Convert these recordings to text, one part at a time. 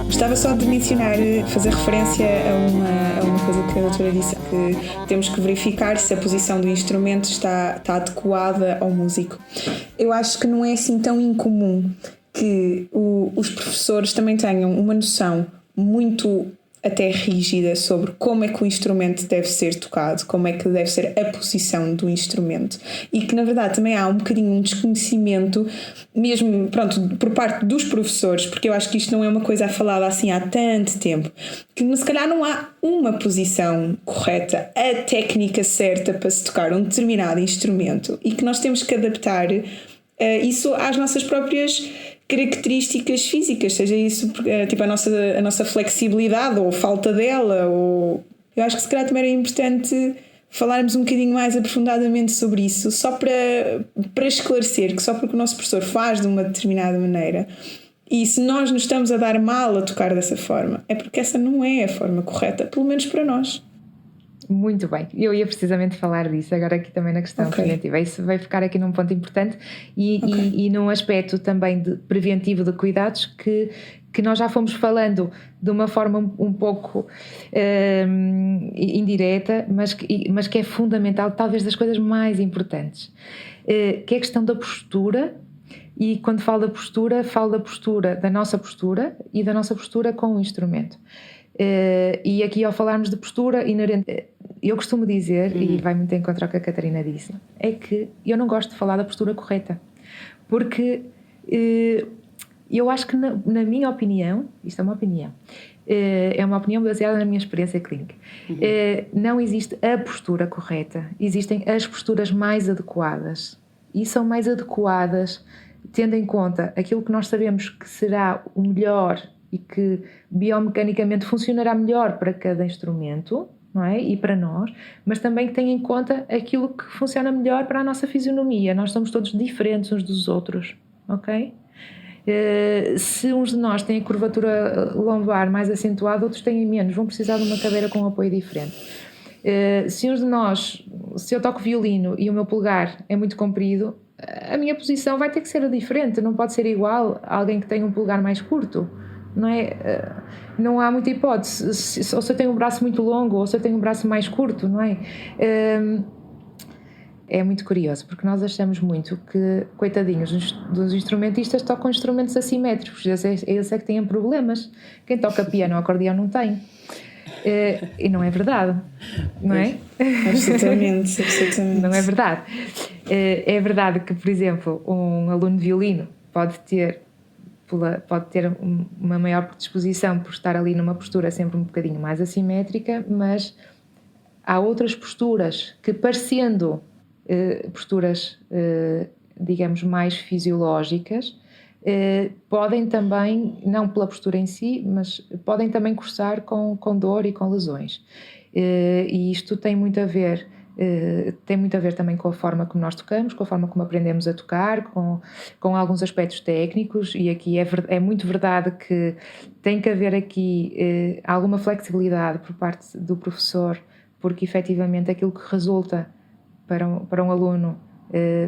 Gostava só de mencionar, fazer referência a uma coisa que a doutora disse, que temos que verificar se a posição do instrumento está adequada ao músico. Eu acho que não é assim tão incomum que os professores também tenham uma noção muito até rígida sobre como é que o instrumento deve ser tocado, como é que deve ser a posição do instrumento, e que na verdade também há um bocadinho um desconhecimento mesmo, pronto, por parte dos professores, porque eu acho que isto não é uma coisa falada assim há tanto tempo, que se calhar não há uma posição correta, a técnica certa para se tocar um determinado instrumento, e que nós temos que adaptar isso às nossas próprias características físicas, seja isso tipo a nossa flexibilidade ou falta dela, ou eu acho que se calhar também era importante falarmos um bocadinho mais aprofundadamente sobre isso, só para esclarecer que só porque o nosso professor faz de uma determinada maneira, e se nós nos estamos a dar mal a tocar dessa forma, é porque essa não é a forma correta, pelo menos para nós. Muito bem, eu ia precisamente falar disso agora aqui também na questão preventiva. Isso vai ficar aqui num ponto importante e num aspecto também preventivo de cuidados que nós já fomos falando de uma forma um pouco indireta, mas que é fundamental, talvez das coisas mais importantes, que é a questão da postura. E quando falo da postura da nossa postura e da nossa postura com o instrumento. E aqui, ao falarmos de postura inerente, eu costumo dizer, e vai muito em contra o que a Catarina disse, é que eu não gosto de falar da postura correta, porque eu acho que, na minha opinião, isto é uma opinião baseada na minha experiência clínica, não existe a postura correta, existem as posturas mais adequadas, e são mais adequadas tendo em conta aquilo que nós sabemos que será o melhor e que biomecanicamente funcionará melhor para cada instrumento, não é? E para nós, mas também que tenha em conta aquilo que funciona melhor para a nossa fisionomia. Nós somos todos diferentes uns dos outros, ok? Se uns de nós têm a curvatura lombar mais acentuada, outros têm menos, vão precisar de uma cadeira com um apoio diferente. Se uns de nós, se eu toco violino e o meu polegar é muito comprido, a minha posição vai ter que ser diferente, não pode ser igual a alguém que tem um polegar mais curto, não é? Não há muita hipótese, ou se eu tenho um braço muito longo ou se eu tenho um braço mais curto, não é? É muito curioso, porque nós achamos muito que, coitadinhos dos instrumentistas, tocam instrumentos assimétricos, eles é que têm problemas. Quem toca piano ou acordeão não tem. E não é verdade, não é? Absolutamente. Não é verdade. É verdade que, por exemplo, um aluno de violino pode ter uma maior predisposição por estar ali numa postura sempre um bocadinho mais assimétrica, mas há outras posturas que, parecendo posturas, digamos, mais fisiológicas, podem também, não pela postura em si, mas podem também cursar com dor e com lesões. E isto tem muito a ver também com a forma como nós tocamos, com a forma como aprendemos a tocar, com alguns aspectos técnicos, e aqui é muito verdade que tem que haver aqui alguma flexibilidade por parte do professor, porque efetivamente aquilo que resulta para um aluno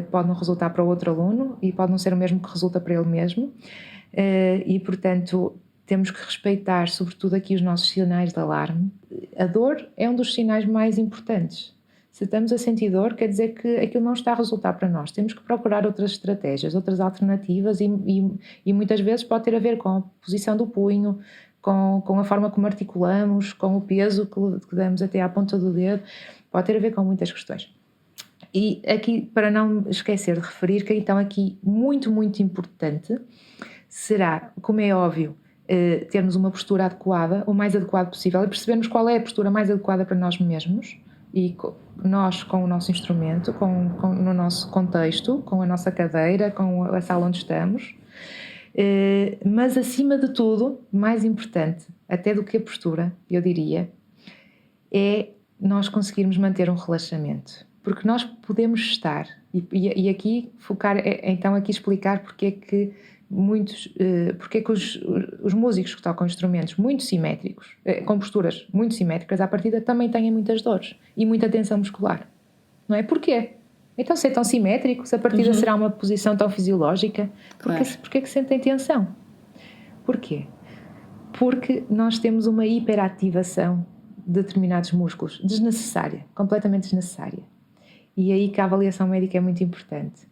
pode não resultar para outro aluno e pode não ser o mesmo que resulta para ele mesmo, e portanto temos que respeitar sobretudo aqui os nossos sinais de alarme. A dor é um dos sinais mais importantes. Se estamos a sentir dor, quer dizer que aquilo não está a resultar para nós. Temos que procurar outras estratégias, outras alternativas, e muitas vezes pode ter a ver com a posição do punho, com a forma como articulamos, com o peso que damos até à ponta do dedo, pode ter a ver com muitas questões. E aqui, para não esquecer de referir, que então aqui muito, muito importante será, como é óbvio, termos uma postura adequada, o mais adequada possível, e percebermos qual é a postura mais adequada para nós mesmos, e nós com o nosso instrumento, no nosso contexto, com a nossa cadeira, com a sala onde estamos. Mas acima de tudo, mais importante até do que a postura, eu diria, é nós conseguirmos manter um relaxamento, porque nós podemos estar, e aqui focar, então aqui explicar porque é que os músicos que tocam instrumentos muito simétricos, com posturas muito simétricas, à partida também têm muitas dores e muita tensão muscular, não é? Porquê? Então, se é tão simétrico, se a partida será uma posição tão fisiológica, porque é que sentem tensão? Porquê? Porque nós temos uma hiperativação de determinados músculos, desnecessária, completamente desnecessária. E aí que a avaliação médica é muito importante.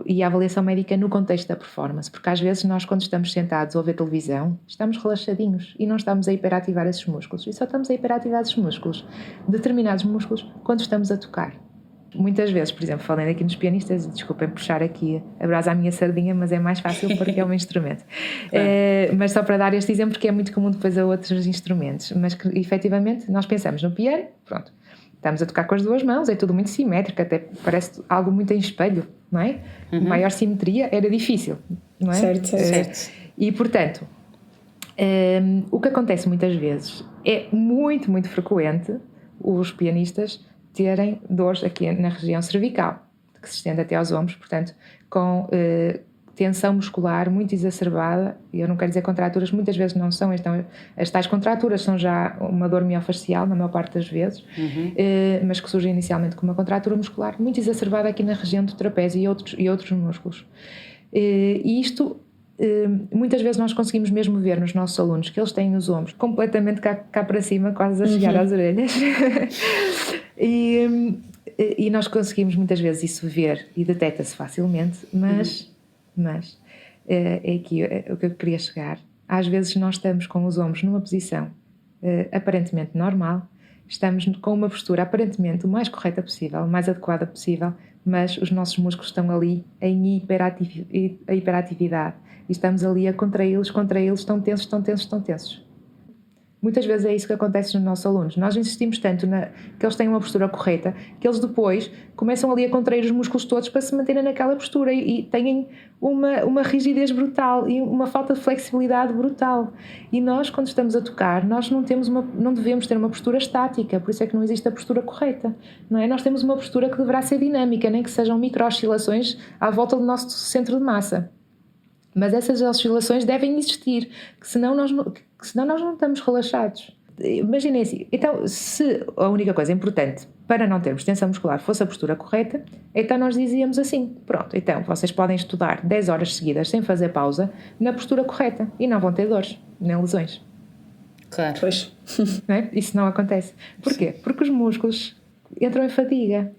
E a avaliação médica no contexto da performance, porque às vezes nós, quando estamos sentados a ver televisão, estamos relaxadinhos e não estamos a hiperativar esses músculos. E só estamos a hiperativar esses músculos, determinados músculos, quando estamos a tocar. Muitas vezes, por exemplo, falando aqui nos pianistas, desculpem puxar aqui a brasa à minha sardinha, mas é mais fácil porque é um instrumento. Mas só para dar este exemplo, porque é muito comum depois a outros instrumentos. Mas que, efetivamente, nós pensamos no piano, pronto, estamos a tocar com as duas mãos, é tudo muito simétrico, até parece algo muito em espelho, não é? Maior simetria era difícil, não é? Certo. E, portanto, o que acontece muitas vezes é muito, muito frequente os pianistas terem dores aqui na região cervical, que se estende até aos ombros, portanto, com tensão muscular muito exacerbada. E eu não quero dizer contraturas, muitas vezes não são, então as tais contraturas são já uma dor miofascial, na maior parte das vezes, mas que surge inicialmente com uma contratura muscular muito exacerbada aqui na região do trapézio e outros músculos. E isto, muitas vezes nós conseguimos mesmo ver nos nossos alunos que eles têm os ombros completamente cá para cima, quase a chegar às orelhas. E nós conseguimos muitas vezes isso ver e detecta-se facilmente, mas é aqui o que eu queria chegar. Às vezes nós estamos com os ombros numa posição aparentemente normal, estamos com uma postura aparentemente o mais correta possível, o mais adequada possível, mas os nossos músculos estão ali em hiperatividade e estamos ali a contraí-los, estão tensos. Muitas vezes é isso que acontece nos nossos alunos. Nós insistimos tanto que eles têm uma postura correta, que eles depois começam ali a contrair os músculos todos para se manterem naquela postura e têm uma rigidez brutal e uma falta de flexibilidade brutal. E nós, quando estamos a tocar, nós não devemos ter uma postura estática, por isso é que não existe a postura correta, não é? Nós temos uma postura que deverá ser dinâmica, nem que sejam micro-oscilações à volta do nosso centro de massa. Mas essas oscilações devem existir, que senão nós não estamos relaxados. Imaginem assim, então se a única coisa importante para não termos tensão muscular fosse a postura correta, então nós dizíamos assim, pronto, então vocês podem estudar 10 horas seguidas sem fazer pausa na postura correta e não vão ter dores, nem lesões. Claro. Pois. Não é? Isso não acontece. Porquê? Porque os músculos entram em fadiga.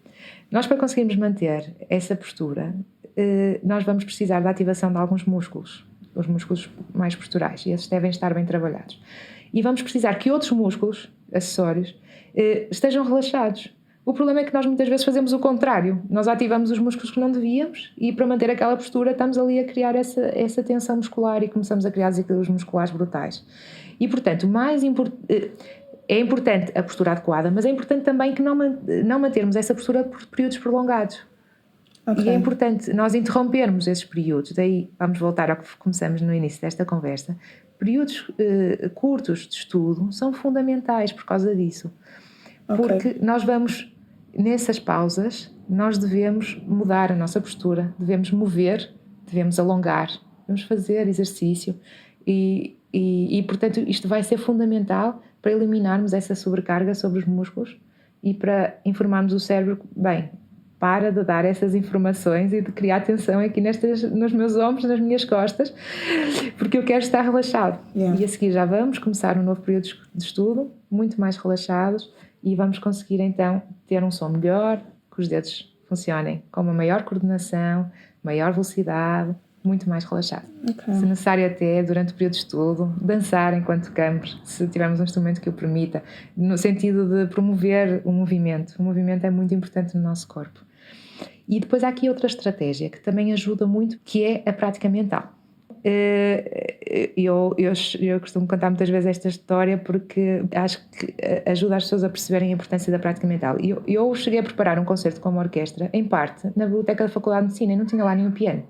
Nós, para conseguirmos manter essa postura, nós vamos precisar da ativação de alguns músculos, os músculos mais posturais, e esses devem estar bem trabalhados. E vamos precisar que outros músculos acessórios estejam relaxados. O problema é que nós muitas vezes fazemos o contrário. Nós ativamos os músculos que não devíamos e, para manter aquela postura, estamos ali a criar essa tensão muscular e começamos a criar desequilíbrios musculares brutais. E, portanto, é importante a postura adequada, mas é importante também que não mantermos essa postura por períodos prolongados. Okay. E é importante nós interrompermos esses períodos. Daí vamos voltar ao que começamos no início desta conversa. Períodos curtos de estudo são fundamentais por causa disso. Okay. Porque nós vamos, nessas pausas, nós devemos mudar a nossa postura, devemos mover, devemos alongar, devemos fazer exercício e portanto, isto vai ser fundamental para eliminarmos essa sobrecarga sobre os músculos e para informarmos o cérebro, bem, para de dar essas informações e de criar tensão aqui nos meus ombros, nas minhas costas, porque eu quero estar relaxado. Yeah. E a seguir já vamos começar um novo período de estudo, muito mais relaxados, e vamos conseguir então ter um som melhor, que os dedos funcionem com uma maior coordenação, maior velocidade, muito mais relaxado. Okay. Se necessário até, durante o período de estudo, dançar enquanto tocamos, se tivermos um instrumento que o permita, no sentido de promover o movimento. O movimento é muito importante no nosso corpo. E depois há aqui outra estratégia que também ajuda muito, que é a prática mental. Eu costumo contar muitas vezes esta história porque acho que ajuda as pessoas a perceberem a importância da prática mental. Eu cheguei a preparar um concerto com uma orquestra, em parte, na biblioteca da Faculdade de Medicina, e não tinha lá nenhum piano.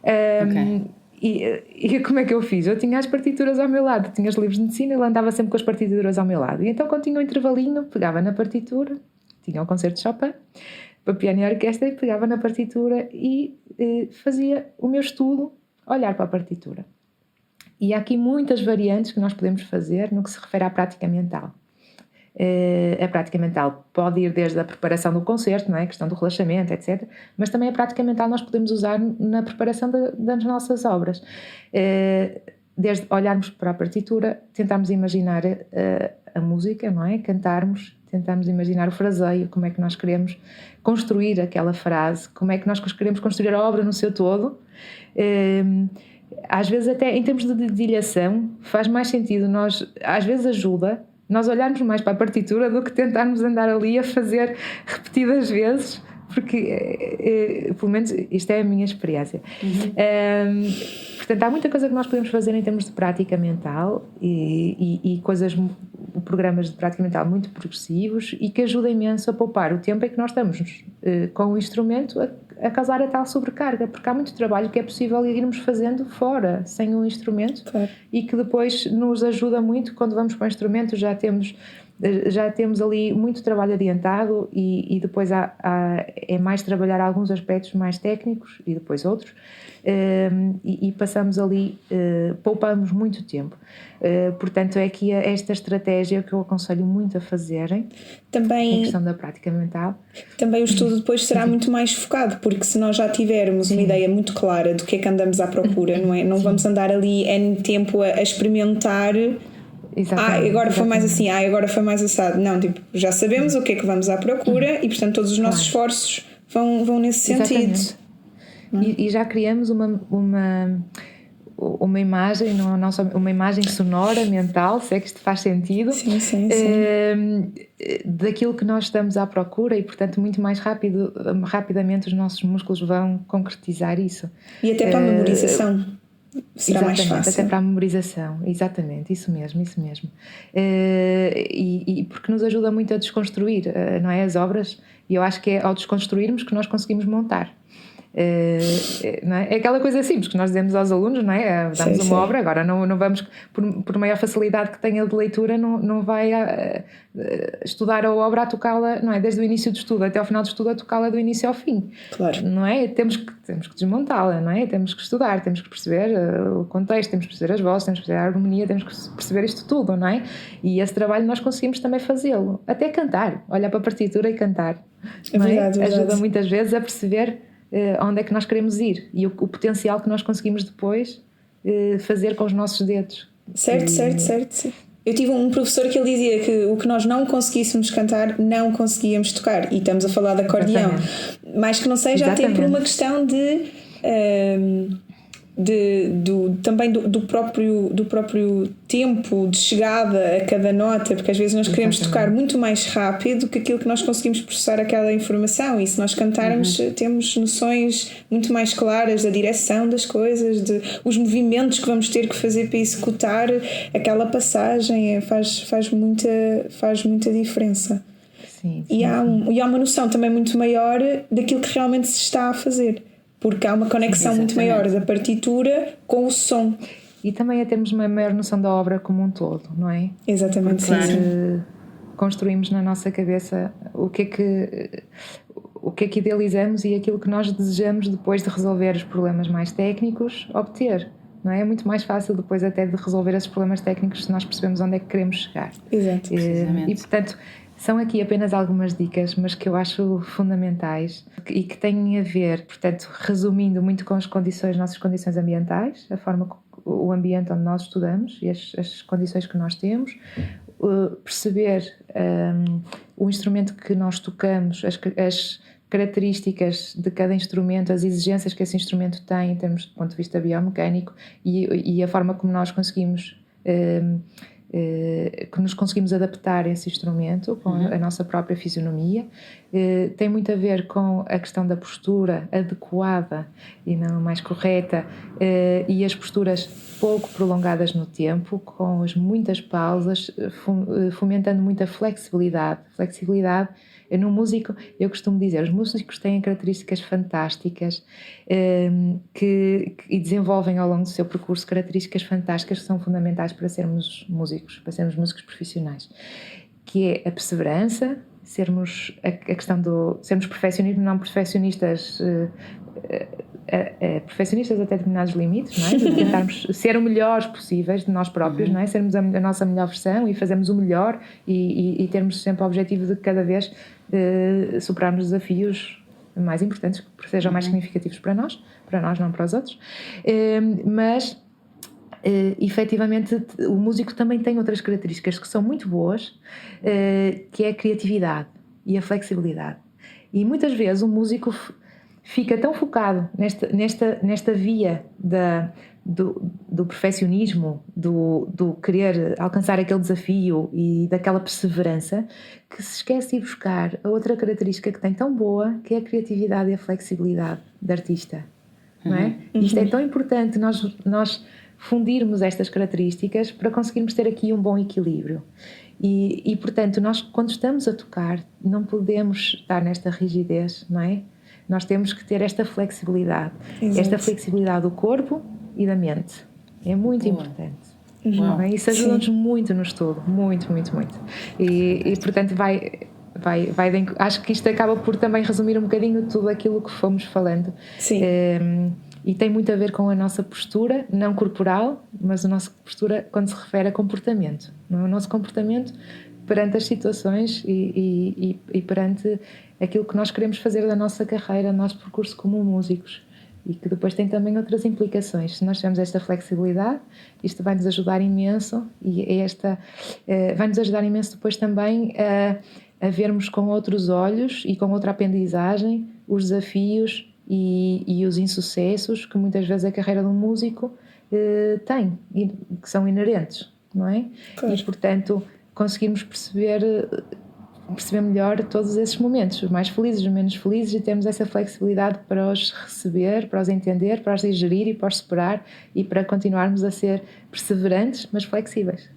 Okay. E como é que eu fiz? Eu tinha as partituras ao meu lado, tinha os livros de medicina, eu andava sempre com as partituras ao meu lado. E então, quando tinha um intervalinho, pegava na partitura, tinha um concerto de Chopin, para piano e orquestra, e pegava na partitura e fazia o meu estudo, olhar para a partitura. E há aqui muitas variantes que nós podemos fazer no que se refere à prática mental. A prática mental pode ir desde a preparação do concerto, não é? A questão do relaxamento, etc. Mas também a prática mental nós podemos usar na preparação das nossas obras. desde olharmos para a partitura, tentarmos imaginar a música, não é? Cantarmos, tentamos imaginar o fraseio, como é que nós queremos construir aquela frase, como é que nós queremos construir a obra no seu todo. Às vezes até em termos de dedilhação faz mais sentido, às vezes ajuda nós olharmos mais para a partitura do que tentarmos andar ali a fazer repetidas vezes, porque pelo menos isto é a minha experiência. Portanto, há muita coisa que nós podemos fazer em termos de prática mental e programas de prática mental muito progressivos e que ajudam imenso a poupar o tempo em que nós estamos com o instrumento a causar a tal sobrecarga, porque há muito trabalho que é possível irmos fazendo fora, sem o instrumento, claro. E que depois nos ajuda muito quando vamos para o instrumento, já temos ali muito trabalho adiantado e depois é mais trabalhar alguns aspectos mais técnicos e depois outros, e passamos ali, poupamos muito tempo. Portanto, é aqui esta estratégia que eu aconselho muito a fazerem, também, em questão da prática mental. Também o estudo depois será muito mais focado, porque se nós já tivermos uma ideia muito clara do que é que andamos à procura, não é? Não vamos andar ali N tempo a experimentar. Agora foi mais assim, agora foi mais assado. Não, tipo, já sabemos o que é que vamos à procura e, portanto, todos os nossos esforços vão nesse sentido. E já criamos uma imagem, não só uma imagem sonora, mental, se é que isto faz sentido, sim. Daquilo que nós estamos à procura e, portanto, muito mais rapidamente os nossos músculos vão concretizar isso. E até para a memorização. Será mais fácil. Até para a memorização, exatamente, isso mesmo. E porque nos ajuda muito a desconstruir, não é, as obras, e eu acho que é ao desconstruirmos que nós conseguimos montar. Não é? É aquela coisa simples que nós dizemos aos alunos, não é? Damos uma obra, agora não vamos, por maior facilidade que tenha de leitura, não vai estudar a obra a tocá-la, não é? Desde o início do estudo até ao final do estudo, a tocá-la do início ao fim. Claro. Não é? Temos que desmontá-la, não é? Temos que estudar, temos que perceber o contexto, temos que perceber as vozes, temos que perceber a harmonia, temos que perceber isto tudo, não é? E esse trabalho nós conseguimos também fazê-lo, até cantar, olhar para a partitura e cantar. É verdade. Ajuda muitas vezes a perceber onde é que nós queremos ir e o potencial que nós conseguimos depois fazer com os nossos dedos. Certo. Eu tive um professor que ele dizia que o que nós não conseguíssemos cantar, não conseguíamos tocar, e estamos a falar de acordeão. Mas que não seja até por uma questão também do próprio tempo de chegada a cada nota, porque às vezes nós queremos tocar muito mais rápido que aquilo que nós conseguimos processar aquela informação, e se nós cantarmos temos noções muito mais claras da direção das coisas, os movimentos que vamos ter que fazer para executar aquela passagem, faz muita diferença. Sim. E há uma noção também muito maior daquilo que realmente se está a fazer, porque há uma conexão muito maior da partitura com o som. E também temos uma maior noção da obra como um todo, não é? Exatamente, sim. Construímos na nossa cabeça o que é que idealizamos e aquilo que nós desejamos, depois de resolver os problemas mais técnicos, obter. Não é? É muito mais fácil depois até de resolver esses problemas técnicos se nós percebemos onde é que queremos chegar. Exato. E portanto, são aqui apenas algumas dicas, mas que eu acho fundamentais e que têm a ver, portanto, resumindo muito com as nossas condições ambientais, a forma, o ambiente onde nós estudamos e as condições que nós temos, perceber o instrumento que nós tocamos, as características de cada instrumento, as exigências que esse instrumento tem em termos do ponto de vista biomecânico e a forma como nós conseguimos adaptar esse instrumento com a nossa própria fisionomia. Tem muito a ver com a questão da postura adequada e não mais correta, e as posturas pouco prolongadas no tempo, com as muitas pausas, fomentando muita flexibilidade. No músico, eu costumo dizer, os músicos têm características fantásticas e desenvolvem ao longo do seu percurso características fantásticas que são fundamentais para sermos músicos profissionais, que é a perseverança, a questão sermos perfeccionistas, não perfeccionistas, perfeccionistas até determinados limites, não é? De tentarmos ser o melhor possíveis de nós próprios, não é? Sermos a nossa melhor versão e fazermos o melhor e termos sempre o objetivo de cada vez superarmos desafios mais importantes, que sejam mais significativos para nós não para os outros, mas efetivamente o músico também tem outras características que são muito boas, que é a criatividade e a flexibilidade. E muitas vezes o músico fica tão focado nesta via do perfeccionismo, do querer alcançar aquele desafio e daquela perseverança, que se esquece de buscar a outra característica que tem tão boa, que é a criatividade e a flexibilidade do artista. Não é? Isto é tão importante, nós fundirmos estas características para conseguirmos ter aqui um bom equilíbrio. E portanto, nós quando estamos a tocar não podemos estar nesta rigidez, não é? Nós temos que ter esta flexibilidade. Exato. Esta flexibilidade do corpo e da mente. É muito importante. Não é? Isso ajuda-nos muito no estudo. Muito, muito, muito. E portanto acho que isto acaba por também resumir um bocadinho tudo aquilo que fomos falando. Sim. E tem muito a ver com a nossa postura, não corporal, mas a nossa postura quando se refere a comportamento. Não é? O nosso comportamento perante as situações e perante aquilo que nós queremos fazer da nossa carreira, nosso percurso como músicos, e que depois tem também outras implicações. Se nós tivermos esta flexibilidade, isto vai-nos ajudar imenso, e vai-nos ajudar imenso depois também a vermos com outros olhos e com outra aprendizagem os desafios e os insucessos que muitas vezes a carreira de um músico tem, e que são inerentes, não é? Claro. E portanto conseguirmos perceber melhor todos esses momentos, os mais felizes, os menos felizes, e termos essa flexibilidade para os receber, para os entender, para os digerir e para os superar, e para continuarmos a ser perseverantes, mas flexíveis.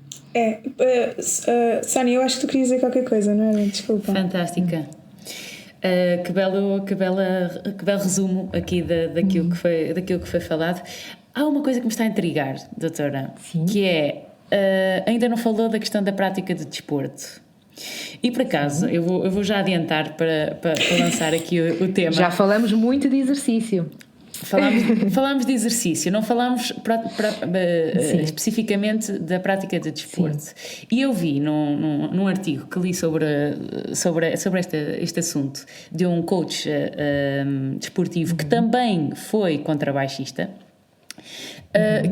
Sónia, eu acho que tu querias dizer qualquer coisa, não é? Desculpa. Fantástica. Que belo resumo aqui daquilo que foi falado. Há uma coisa que me está a intrigar, doutora. Sim. Que é, ainda não falou da questão da prática de desporto. E por acaso, eu vou já adiantar para lançar aqui o tema. Já falamos muito de exercício. Falámos de exercício, não falámos especificamente da prática de desporto. Sim. E eu vi num artigo que li sobre este assunto, de um coach desportivo que também foi contrabaixista,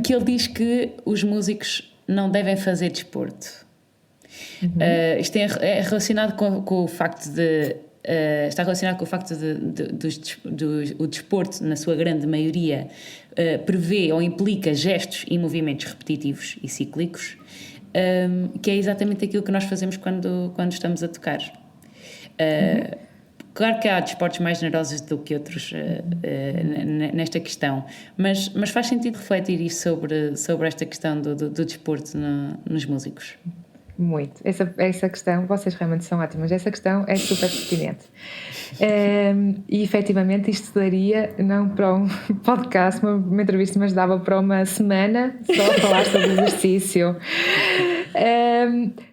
que ele diz que os músicos não devem fazer desporto. Isto é relacionado com o facto de... está relacionado com o facto de o desporto, na sua grande maioria, prevê ou implica gestos e movimentos repetitivos e cíclicos, que é exatamente aquilo que nós fazemos quando estamos a tocar. Claro que há desportos mais generosos do que outros nesta questão, mas faz sentido refletir isso sobre esta questão do desporto nos músicos. Muito. Essa questão, vocês realmente são ótimas, essa questão é super pertinente. E efetivamente isto daria, não para um podcast, uma entrevista, mas dava para uma semana só a falar sobre exercício.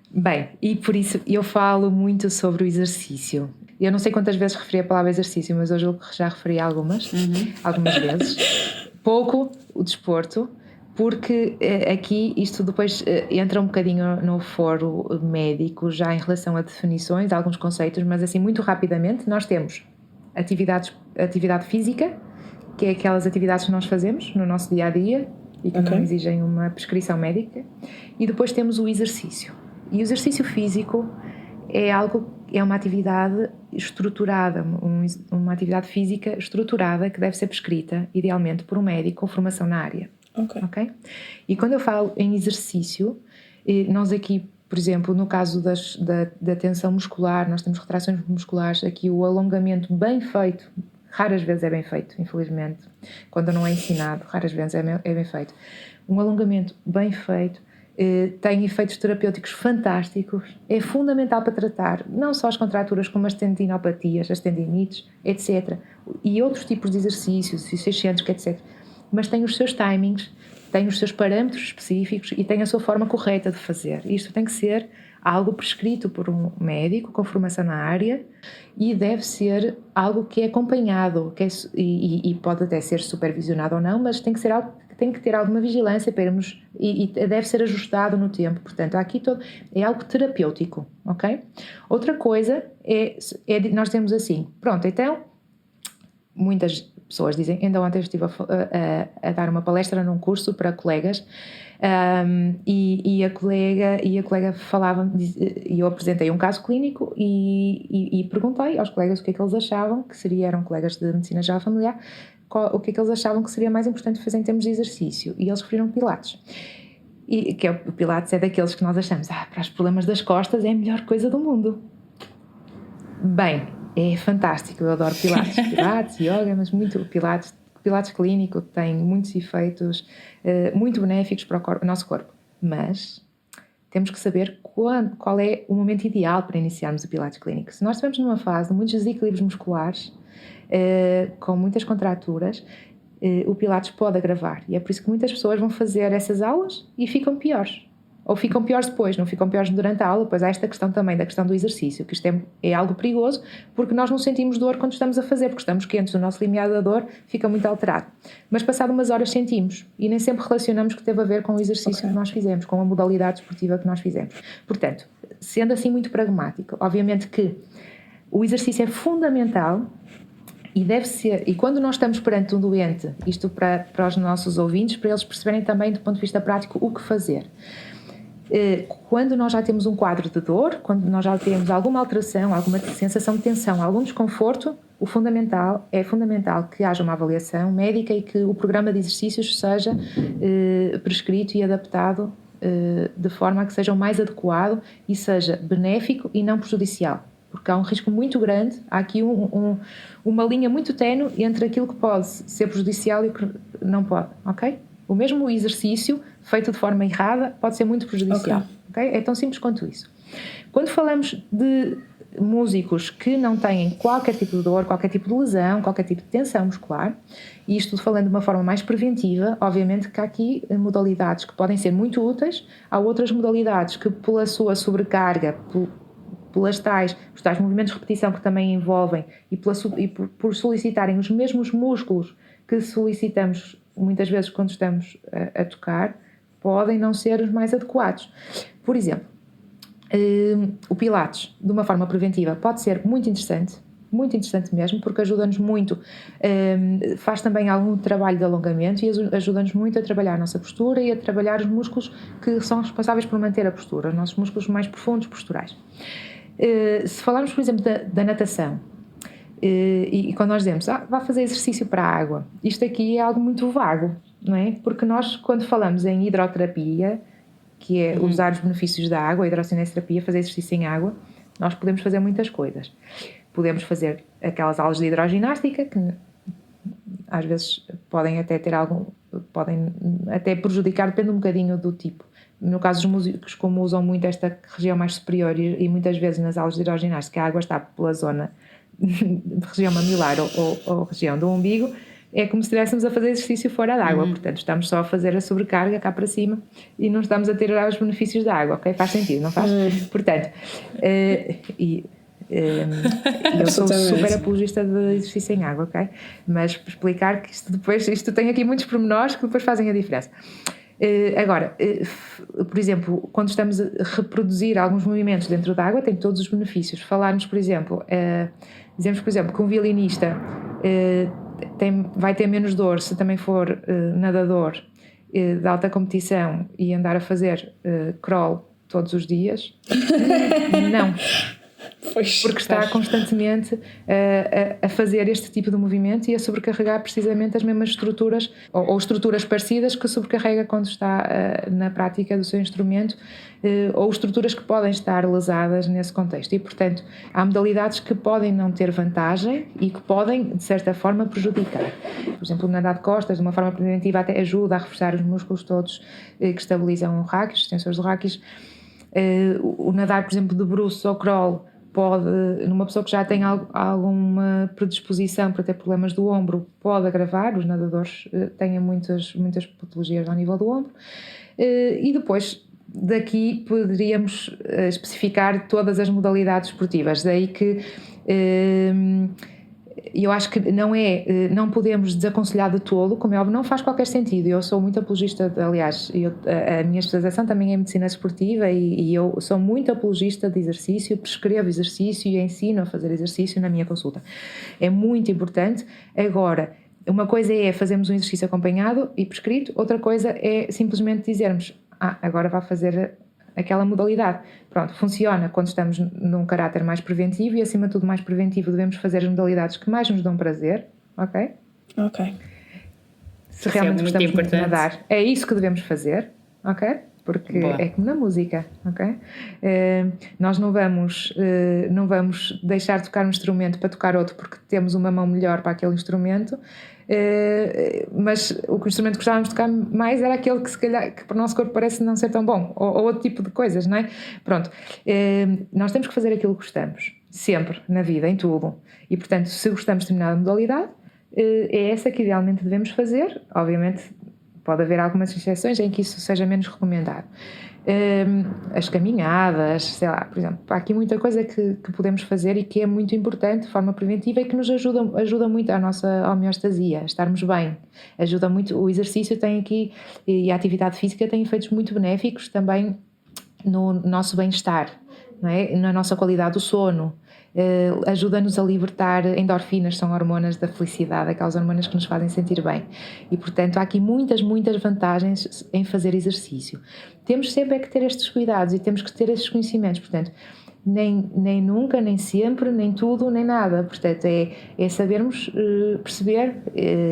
Bem, e por isso eu falo muito sobre o exercício. Eu não sei quantas vezes referi a palavra exercício, mas hoje eu já referi algumas vezes. Pouco o desporto, porque aqui isto depois entra um bocadinho no foro médico, já em relação a definições, alguns conceitos, mas assim muito rapidamente nós temos atividade física, que é aquelas atividades que nós fazemos no nosso dia-a-dia e que não exigem uma prescrição médica, e depois temos o exercício. E o exercício físico é uma atividade estruturada, uma atividade física estruturada que deve ser prescrita, idealmente, por um médico com formação na área. Okay? E quando eu falo em exercício, nós aqui, por exemplo, no caso da tensão muscular, nós temos retrações musculares, aqui o alongamento bem feito, raras vezes é bem feito, infelizmente, quando não é ensinado, raras vezes é bem feito. Um alongamento bem feito tem efeitos terapêuticos fantásticos, é fundamental para tratar não só as contraturas como as tendinopatias, as tendinites, etc. E outros tipos de exercícios, exercícios excêntricos, etc. Mas tem os seus timings, tem os seus parâmetros específicos e tem a sua forma correta de fazer. Isto tem que ser algo prescrito por um médico com formação na área e deve ser algo que é acompanhado, e pode até ser supervisionado ou não, mas tem que ser algo que tem que ter alguma vigilância e deve ser ajustado no tempo. Portanto, aqui é algo terapêutico, ok? Outra coisa é nós temos assim, pronto, então muitas pessoas dizem. Ainda ontem estive a dar uma palestra num curso para colegas, e a colega falava, e eu apresentei um caso clínico e perguntei aos colegas o que é que eles achavam, eram colegas de medicina geral familiar, o que é que eles achavam que seria mais importante fazer em termos de exercício, e eles referiram Pilates. E que o Pilates é daqueles que nós achamos, para os problemas das costas é a melhor coisa do mundo. Bem, é fantástico, eu adoro Pilates, yoga, mas muito Pilates clínico tem muitos efeitos muito benéficos para o nosso corpo, mas temos que saber qual é o momento ideal para iniciarmos o Pilates clínico. Se nós estivermos numa fase de muitos desequilíbrios musculares, com muitas contraturas, o Pilates pode agravar, e é por isso que muitas pessoas vão fazer essas aulas e ficam piores, ou ficam piores depois, não ficam piores durante a aula. Pois há esta questão também da questão do exercício, que isto é algo perigoso, porque nós não sentimos dor quando estamos a fazer, porque estamos quentes, o nosso limiar da dor fica muito alterado, mas passado umas horas sentimos, e nem sempre relacionamos que teve a ver com o exercício que nós fizemos, com a modalidade esportiva que nós fizemos. Portanto, sendo assim muito pragmático, obviamente que o exercício é fundamental. E deve ser, e quando nós estamos perante um doente, isto para os nossos ouvintes, para eles perceberem também do ponto de vista prático o que fazer. Quando nós já temos um quadro de dor, quando nós já temos alguma alteração, alguma sensação de tensão, algum desconforto, é fundamental que haja uma avaliação médica e que o programa de exercícios seja prescrito e adaptado de forma a que seja o mais adequado e seja benéfico e não prejudicial. Porque há um risco muito grande, há aqui uma linha muito ténue entre aquilo que pode ser prejudicial e o que não pode, ok? O mesmo exercício, feito de forma errada, pode ser muito prejudicial, ok? É tão simples quanto isso. Quando falamos de músicos que não têm qualquer tipo de dor, qualquer tipo de lesão, qualquer tipo de tensão muscular, e isto falando de uma forma mais preventiva, obviamente que há aqui modalidades que podem ser muito úteis, há outras modalidades que pela sua sobrecarga, pelos tais movimentos de repetição que também envolvem e por solicitarem os mesmos músculos que solicitamos muitas vezes quando estamos a tocar, podem não ser os mais adequados. Por exemplo, o Pilates, de uma forma preventiva, pode ser muito interessante mesmo, porque ajuda-nos muito, faz também algum trabalho de alongamento e ajuda-nos muito a trabalhar a nossa postura e a trabalhar os músculos que são responsáveis por manter a postura, os nossos músculos mais profundos posturais. Se falarmos, por exemplo, da natação, e quando nós dizemos vá fazer exercício para a água, isto aqui é algo muito vago, não é? Porque nós, quando falamos em hidroterapia, que é usar os benefícios da água, a hidrocinestesia, fazer exercício em água, nós podemos fazer muitas coisas. Podemos fazer aquelas aulas de hidroginástica, que às vezes podem até prejudicar, depende um bocadinho do tipo. No caso dos músicos, como usam muito esta região mais superior e muitas vezes nas aulas de hidroginástica a água está pela zona de região mamilar ou região do umbigo, é como se estivéssemos a fazer exercício fora da água, portanto estamos só a fazer a sobrecarga cá para cima e não estamos a ter os benefícios da água, ok? Faz sentido, não faz? Portanto, eu sou super apologista de exercício em água, ok? Mas para explicar que isto tem aqui muitos pormenores que depois fazem a diferença. Agora, por exemplo, quando estamos a reproduzir alguns movimentos dentro da água, tem todos os benefícios. Falarmos, por exemplo, dizemos, por exemplo, que um violinista vai ter menos dor se também for nadador de alta competição e andar a fazer crawl todos os dias. Não. Porque está constantemente a fazer este tipo de movimento e a sobrecarregar precisamente as mesmas estruturas ou estruturas parecidas que sobrecarrega quando está na prática do seu instrumento, ou estruturas que podem estar lesadas nesse contexto. E, portanto, há modalidades que podem não ter vantagem e que podem, de certa forma, prejudicar. Por exemplo, o nadar de costas, de uma forma preventiva, até ajuda a reforçar os músculos todos que estabilizam o ráquis, os extensores do ráquis. O nadar, por exemplo, de bruços ou crawl, pode, numa pessoa que já tem alguma predisposição para ter problemas do ombro, pode agravar. Os nadadores têm muitas patologias ao nível do ombro. E depois, daqui, poderíamos especificar todas as modalidades esportivas. Daí que eu acho que não podemos desaconselhar de todo, como é óbvio, não faz qualquer sentido. Eu sou muito apologista, aliás, a minha especialização também é medicina esportiva e eu sou muito apologista de exercício, prescrevo exercício e ensino a fazer exercício na minha consulta. É muito importante. Agora, uma coisa é fazermos um exercício acompanhado e prescrito, outra coisa é simplesmente dizermos agora vai fazer aquela modalidade. Pronto, funciona quando estamos num caráter mais preventivo e, acima de tudo, mais preventivo, devemos fazer as modalidades que mais nos dão prazer, ok? Ok. Se realmente gostamos muito de nadar, é isso que devemos fazer, ok? Porque é como na música, ok? Nós não vamos deixar de tocar um instrumento para tocar outro porque temos uma mão melhor para aquele instrumento, mas o instrumento que gostávamos de tocar mais era aquele que se calhar que para o nosso corpo parece não ser tão bom, ou outro tipo de coisas, não é? Pronto, nós temos que fazer aquilo que gostamos, sempre, na vida, em tudo. E portanto, se gostamos de determinada modalidade, é essa que idealmente devemos fazer. Obviamente pode haver algumas exceções em que isso seja menos recomendado. As caminhadas, sei lá, por exemplo, há aqui muita coisa que podemos fazer e que é muito importante de forma preventiva e que nos ajuda muito à nossa homeostasia, a estarmos bem. Ajuda muito, o exercício tem aqui, e a atividade física tem efeitos muito benéficos também no nosso bem-estar, não é? Na nossa qualidade do sono. Ajuda-nos a libertar endorfinas, são hormonas da felicidade, aquelas hormonas que nos fazem sentir bem. E, portanto, há aqui muitas vantagens em fazer exercício. Temos sempre que ter estes cuidados e temos que ter estes conhecimentos. Portanto, nem nunca, nem sempre, nem tudo, nem nada. Portanto, é sabermos perceber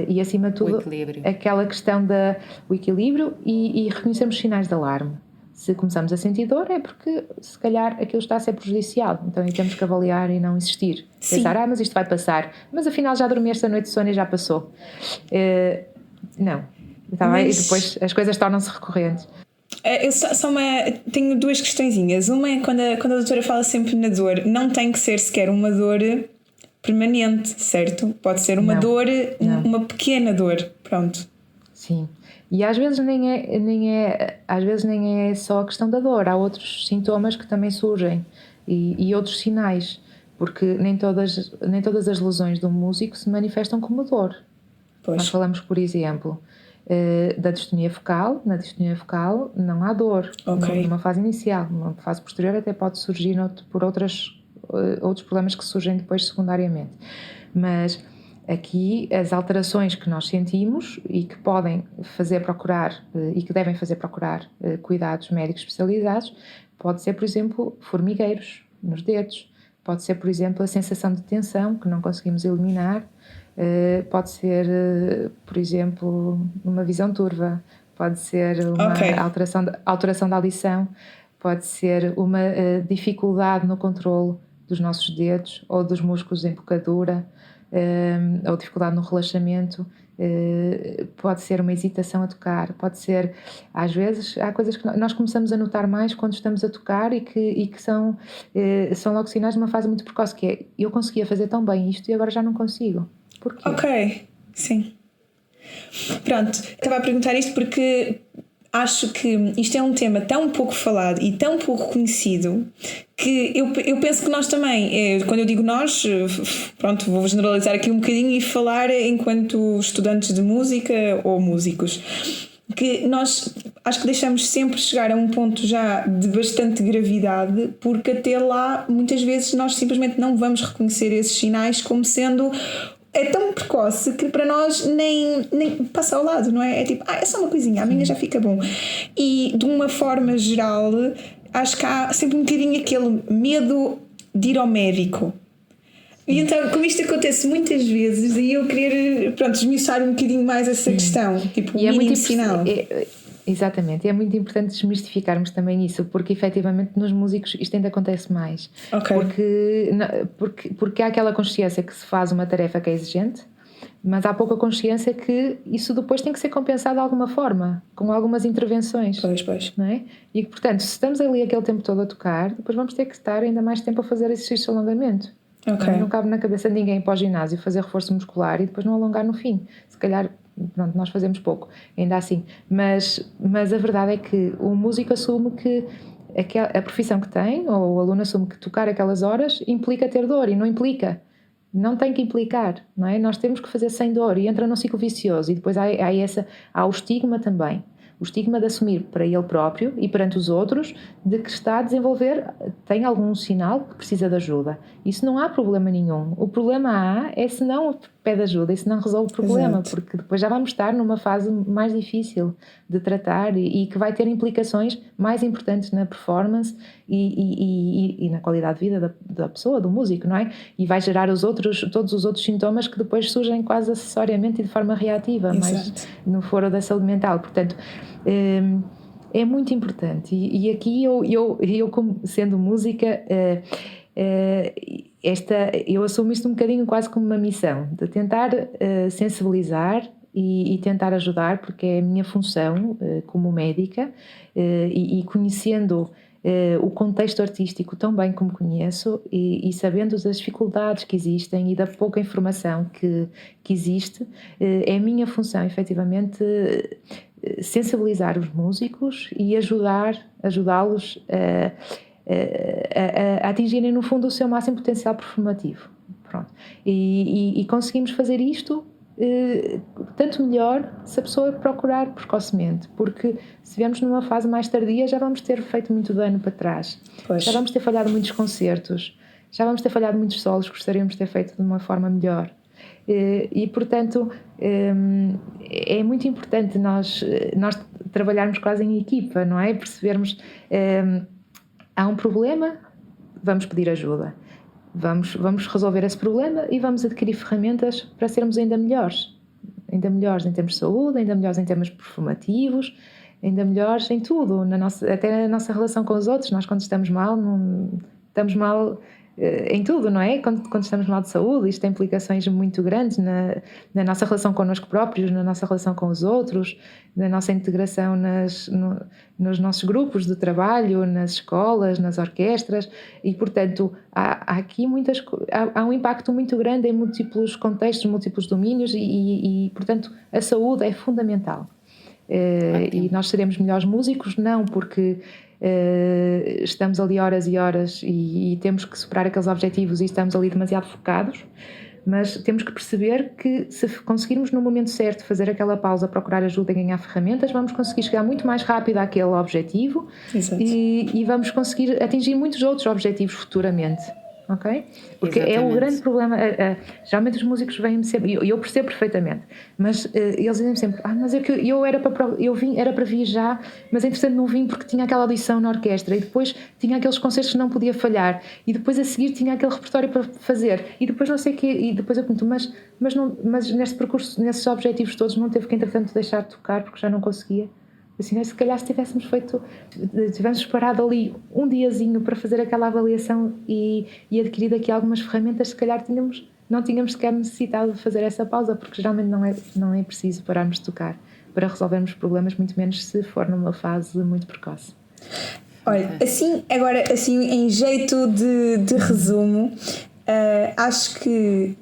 e, acima de tudo, aquela questão do equilíbrio e reconhecermos sinais de alarme. Se começamos a sentir dor é porque se calhar aquilo está a ser prejudicial, então temos que avaliar e não insistir. Sim. Pensar, mas isto vai passar, mas afinal já dormi esta noite de sono e já passou. Não, está bem? E depois as coisas tornam-se recorrentes. Eu tenho duas questõezinhas. Uma é quando a doutora fala sempre na dor, não tem que ser sequer uma dor permanente, certo? Pode ser uma dor, uma pequena dor, pronto. Sim. E às vezes nem é só a questão da dor, há outros sintomas que também surgem e outros sinais, porque nem todas as lesões de um músico se manifestam como dor. Pois. Nós falamos, por exemplo, da distonia focal. Na distonia focal não há dor, numa fase inicial. Numa fase posterior até pode surgir por outros problemas que surgem depois secundariamente. Mas aqui as alterações que nós sentimos e que podem fazer procurar e que devem fazer procurar cuidados médicos especializados, pode ser, por exemplo, formigueiros nos dedos, pode ser, por exemplo, a sensação de tensão que não conseguimos eliminar, pode ser, por exemplo, uma visão turva, pode ser uma alteração da audição, pode ser uma dificuldade no controle dos nossos dedos ou dos músculos de empocadura, ou dificuldade no relaxamento, pode ser uma hesitação a tocar, pode ser, às vezes, há coisas que nós começamos a notar mais quando estamos a tocar e que são logo sinais de uma fase muito precoce, que é, eu conseguia fazer tão bem isto e agora já não consigo. Porquê? Ok, sim. Pronto, estava a perguntar isto porque acho que isto é um tema tão pouco falado e tão pouco conhecido que eu penso que nós também, quando eu digo nós, pronto, vou generalizar aqui um bocadinho e falar enquanto estudantes de música ou músicos, que nós acho que deixamos sempre chegar a um ponto já de bastante gravidade, porque até lá muitas vezes nós simplesmente não vamos reconhecer esses sinais como sendo... É tão precoce que para nós nem passa ao lado, não é? É tipo, é só uma coisinha, amanhã já fica bom. E de uma forma geral, acho que há sempre um bocadinho aquele medo de ir ao médico. E então, como isto acontece muitas vezes, e eu querer, esmiuçar um bocadinho mais essa questão, tipo, o mínimo sinal. Exatamente, e é muito importante desmistificarmos também isso, porque efetivamente nos músicos isto ainda acontece mais. Porque há aquela consciência que se faz uma tarefa que é exigente, mas há pouca consciência que isso depois tem que ser compensado de alguma forma, com algumas intervenções. Pois. Não é? E portanto, se estamos ali aquele tempo todo a tocar, depois vamos ter que estar ainda mais tempo a fazer exercício de alongamento. Não cabe na cabeça de ninguém ir para o ginásio fazer reforço muscular e depois não alongar no fim. Se calhar, nós fazemos pouco, ainda assim. Mas a verdade é que o músico assume que a profissão que tem, ou o aluno assume que tocar aquelas horas implica ter dor, e não implica. Não tem que implicar, não é? Nós temos que fazer sem dor e entra num ciclo vicioso. E depois há o estigma também. O estigma de assumir para ele próprio e perante os outros de que está a desenvolver, tem algum sinal que precisa de ajuda. Isso não há problema nenhum. O problema é se não pede ajuda, isso não resolve o problema, Exato. porque depois já vamos estar numa fase mais difícil de tratar e que vai ter implicações mais importantes na performance e na qualidade de vida da pessoa, do músico, não é? E vai gerar todos os outros sintomas que depois surgem quase acessoriamente e de forma reativa, mas no foro da saúde mental. Portanto, é muito importante. E aqui eu como sendo música, eu assumo isto um bocadinho quase como uma missão, de tentar sensibilizar e tentar ajudar, porque é a minha função como médica, e conhecendo o contexto artístico tão bem como conheço e sabendo das dificuldades que existem e da pouca informação que existe, é a minha função, efetivamente, sensibilizar os músicos e ajudá-los a atingirem, no fundo, o seu máximo potencial performativo. Pronto. E conseguimos fazer isto tanto melhor se a pessoa procurar precocemente, porque se estivermos numa fase mais tardia já vamos ter feito muito dano para trás. Pois. Já vamos ter falhado muitos concertos, já vamos ter falhado muitos solos que gostaríamos de ter feito de uma forma melhor. E portanto é muito importante nós trabalharmos quase em equipa, não é? Percebermos há um problema, vamos pedir ajuda, vamos resolver esse problema e vamos adquirir ferramentas para sermos ainda melhores em termos de saúde, ainda melhores em termos performativos, ainda melhores em tudo, até na nossa relação com os outros. Nós, quando estamos mal, estamos mal em tudo, não é? Quando estamos mal de saúde, isto tem implicações muito grandes na nossa relação connosco próprios, na nossa relação com os outros, na nossa integração nos nossos grupos de trabalho, nas escolas, nas orquestras, e portanto há aqui há um impacto muito grande em múltiplos contextos, múltiplos domínios e portanto a saúde é fundamental. E nós seremos melhores músicos não porque estamos ali horas e horas e temos que superar aqueles objetivos e estamos ali demasiado focados, mas temos que perceber que se conseguirmos no momento certo fazer aquela pausa, procurar ajuda e ganhar ferramentas, vamos conseguir chegar muito mais rápido àquele objetivo. e vamos conseguir atingir muitos outros objetivos futuramente. Ok? Porque Exatamente. é o grande problema. Geralmente os músicos vêm-me sempre, e eu percebo perfeitamente, mas eles dizem sempre: mas eu vim, era para viajar, mas entretanto não vim porque tinha aquela audição na orquestra, e depois tinha aqueles concertos que não podia falhar, e depois a seguir tinha aquele repertório para fazer, e depois não sei o quê, e depois eu pergunto: mas neste percurso, nesses objetivos todos, não teve que entretanto deixar de tocar porque já não conseguia? Assim, se calhar se tivéssemos parado ali um diazinho para fazer aquela avaliação e adquirido aqui algumas ferramentas, se calhar não tínhamos sequer necessitado de fazer essa pausa, porque geralmente não é preciso pararmos de tocar para resolvermos problemas, muito menos se for numa fase muito precoce. Olha, assim em jeito de resumo, acho que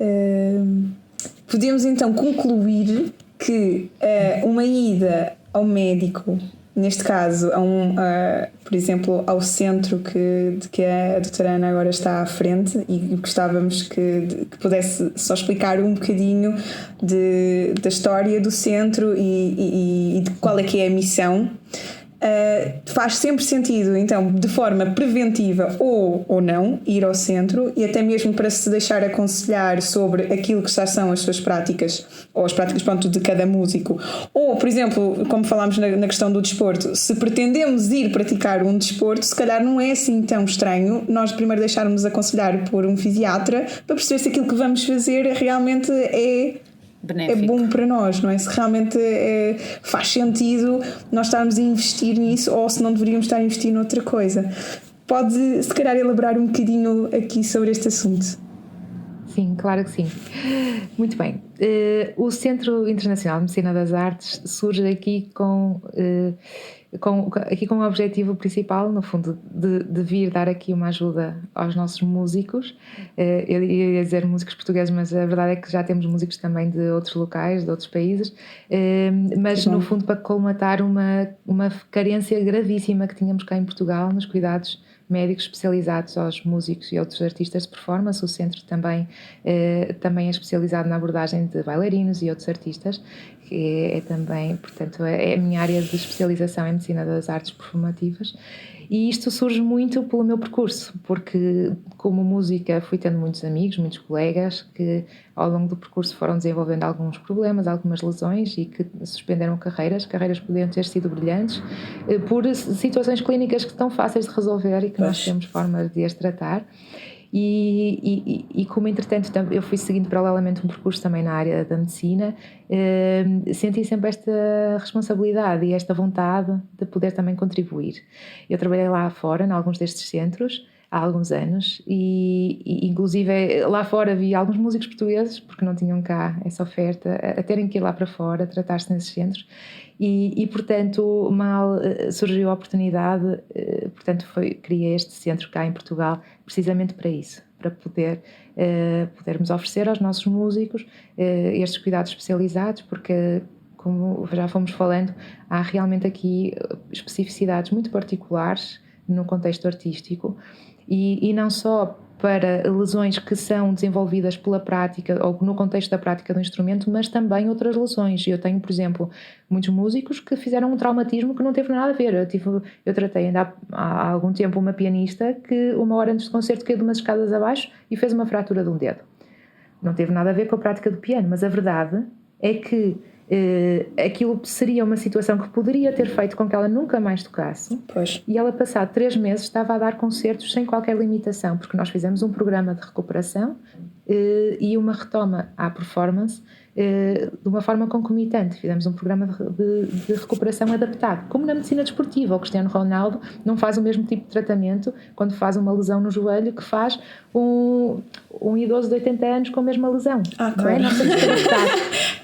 podemos então concluir que uma ida ao médico, neste caso por exemplo ao centro de que a doutora Ana agora está à frente, e gostávamos que pudesse só explicar um bocadinho da história do centro e de qual é que é a missão. Faz sempre sentido, então, de forma preventiva ou não, ir ao centro, e até mesmo para se deixar aconselhar sobre aquilo que já são as suas práticas, ou as práticas, pronto, de cada músico. Ou, por exemplo, como falámos na questão do desporto, se pretendemos ir praticar um desporto, se calhar não é assim tão estranho nós primeiro deixarmos aconselhar por um fisiatra para perceber se aquilo que vamos fazer realmente benéfico. É bom para nós, não é? Se realmente faz sentido nós estarmos a investir nisso, ou se não deveríamos estar a investir noutra coisa. Pode, se calhar, elaborar um bocadinho aqui sobre este assunto? Sim, claro que sim. Muito bem. O Centro Internacional de Medicina das Artes surge aqui com o objetivo principal, no fundo, de vir dar aqui uma ajuda aos nossos músicos. Eu ia dizer músicos portugueses, mas a verdade é que já temos músicos também de outros locais, de outros países, mas no fundo para colmatar uma carência gravíssima que tínhamos cá em Portugal nos cuidados médicos especializados aos músicos e outros artistas de performance. O centro também é especializado na abordagem de bailarinos e outros artistas, que é também, portanto, é a minha área de especialização em Medicina das Artes Performativas. E isto surge muito pelo meu percurso, porque como música fui tendo muitos amigos, muitos colegas que ao longo do percurso foram desenvolvendo alguns problemas, algumas lesões e que suspenderam carreiras podiam ter sido brilhantes, por situações clínicas que estão fáceis de resolver e que nós temos formas de as tratar. E como entretanto eu fui seguindo paralelamente um percurso também na área da medicina, senti sempre esta responsabilidade e esta vontade de poder também contribuir. Eu trabalhei lá fora, em alguns destes centros, há alguns anos, e inclusive lá fora vi alguns músicos portugueses, porque não tinham cá essa oferta, a terem que ir lá para fora, tratar-se nesses centros, e portanto mal surgiu a oportunidade, portanto criei este centro cá em Portugal precisamente para isso, para podermos oferecer aos nossos músicos estes cuidados especializados, porque como já fomos falando, há realmente aqui especificidades muito particulares no contexto artístico e não só para lesões que são desenvolvidas pela prática ou no contexto da prática do instrumento, mas também outras lesões. Eu tenho, por exemplo, muitos músicos que fizeram um traumatismo que não teve nada a ver. Eu tratei ainda há algum tempo uma pianista que 1 hora antes do concerto caiu de umas escadas abaixo e fez uma fratura de um dedo. Não teve nada a ver com a prática do piano, mas a verdade é que aquilo seria uma situação que poderia ter feito com que ela nunca mais tocasse. Pois. E ela, passado 3 meses, estava a dar concertos sem qualquer limitação, porque nós fizemos um programa de recuperação e uma retoma à performance de uma forma concomitante. Fizemos um programa de recuperação adaptado, como na medicina desportiva. O Cristiano Ronaldo não faz o mesmo tipo de tratamento quando faz uma lesão no joelho que faz um idoso de 80 anos com a mesma lesão. Claro. Não é? Nós temos que adaptar.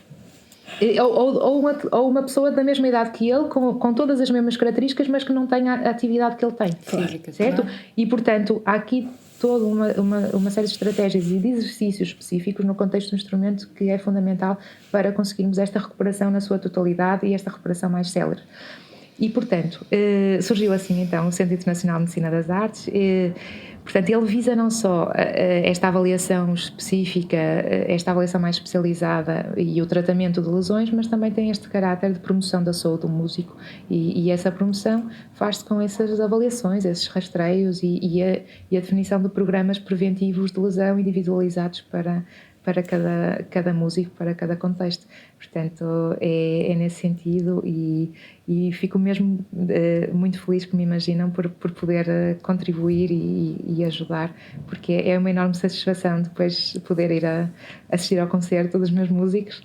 Ou uma pessoa da mesma idade que ele, com todas as mesmas características, mas que não tem a atividade que ele tem. Física, certo? E, portanto, há aqui toda uma série de estratégias e de exercícios específicos no contexto do instrumento que é fundamental para conseguirmos esta recuperação na sua totalidade e esta recuperação mais célere. E, portanto, surgiu assim, então, o Centro Internacional de Medicina das Artes. Portanto, ele visa não só esta avaliação específica, esta avaliação mais especializada e o tratamento de lesões, mas também tem este caráter de promoção da saúde do músico e essa promoção faz-se com essas avaliações, esses rastreios e a definição de programas preventivos de lesão individualizados para cada músico, para cada contexto. Portanto, é nesse sentido e fico mesmo muito feliz que me imaginam por poder contribuir e ajudar, porque é uma enorme satisfação depois poder ir assistir ao concerto dos meus músicos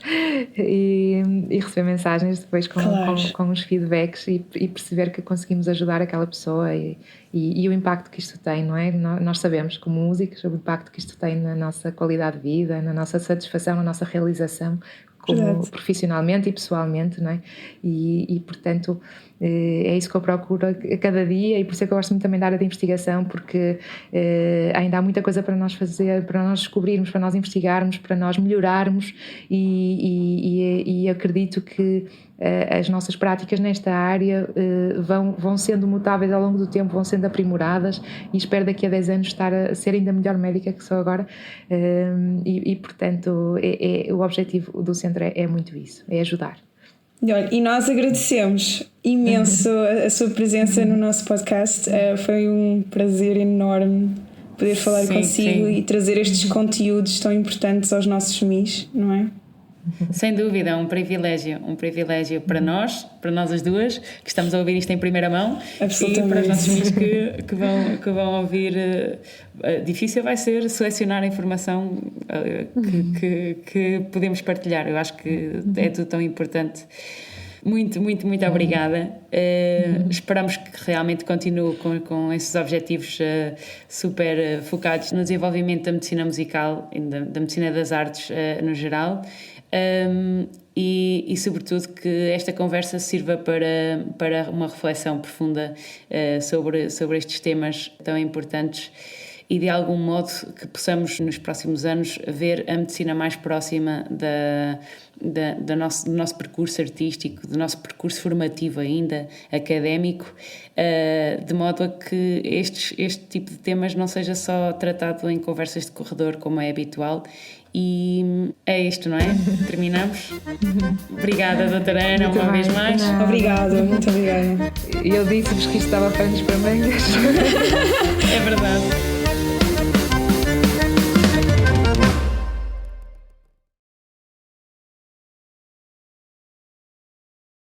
e receber mensagens depois com os feedbacks e perceber que conseguimos ajudar aquela pessoa e o impacto que isto tem, não é? Nós sabemos, como músicos, o impacto que isto tem na nossa qualidade de vida, na nossa satisfação, na nossa realização, como profissionalmente e pessoalmente, não é? E portanto, é isso que eu procuro a cada dia e por isso é que eu gosto muito também da área de investigação, porque ainda há muita coisa para nós fazer, para nós descobrirmos, para nós investigarmos, para nós melhorarmos e acredito que as nossas práticas nesta área vão sendo mutáveis ao longo do tempo, vão sendo aprimoradas e espero daqui a 10 anos estar a ser ainda melhor médica que sou agora portanto o objetivo do centro é muito isso, é ajudar. E nós agradecemos imenso a sua presença no nosso podcast, foi um prazer enorme poder falar consigo e trazer estes conteúdos tão importantes aos nossos SMIs, não é? Sem dúvida, é um privilégio para nós as duas, que estamos a ouvir isto em primeira mão, e para os nossos amigos que vão ouvir. Difícil vai ser selecionar a informação que podemos partilhar. Eu acho que é tudo tão importante. Muito obrigada. Esperamos que realmente continue com esses objetivos super focados no desenvolvimento da medicina musical e da medicina das artes no geral. E sobretudo que esta conversa sirva para uma reflexão profunda sobre estes temas tão importantes e de algum modo que possamos nos próximos anos ver a medicina mais próxima do nosso percurso artístico, do nosso percurso formativo ainda, académico, de modo a que este tipo de temas não seja só tratado em conversas de corredor como é habitual E é isto, não é? Terminamos. Obrigada, doutora Ana, Muito uma bem, vez mais. não. Obrigada, muito obrigada. Eu disse-vos que isto estava panos para mangas. É verdade.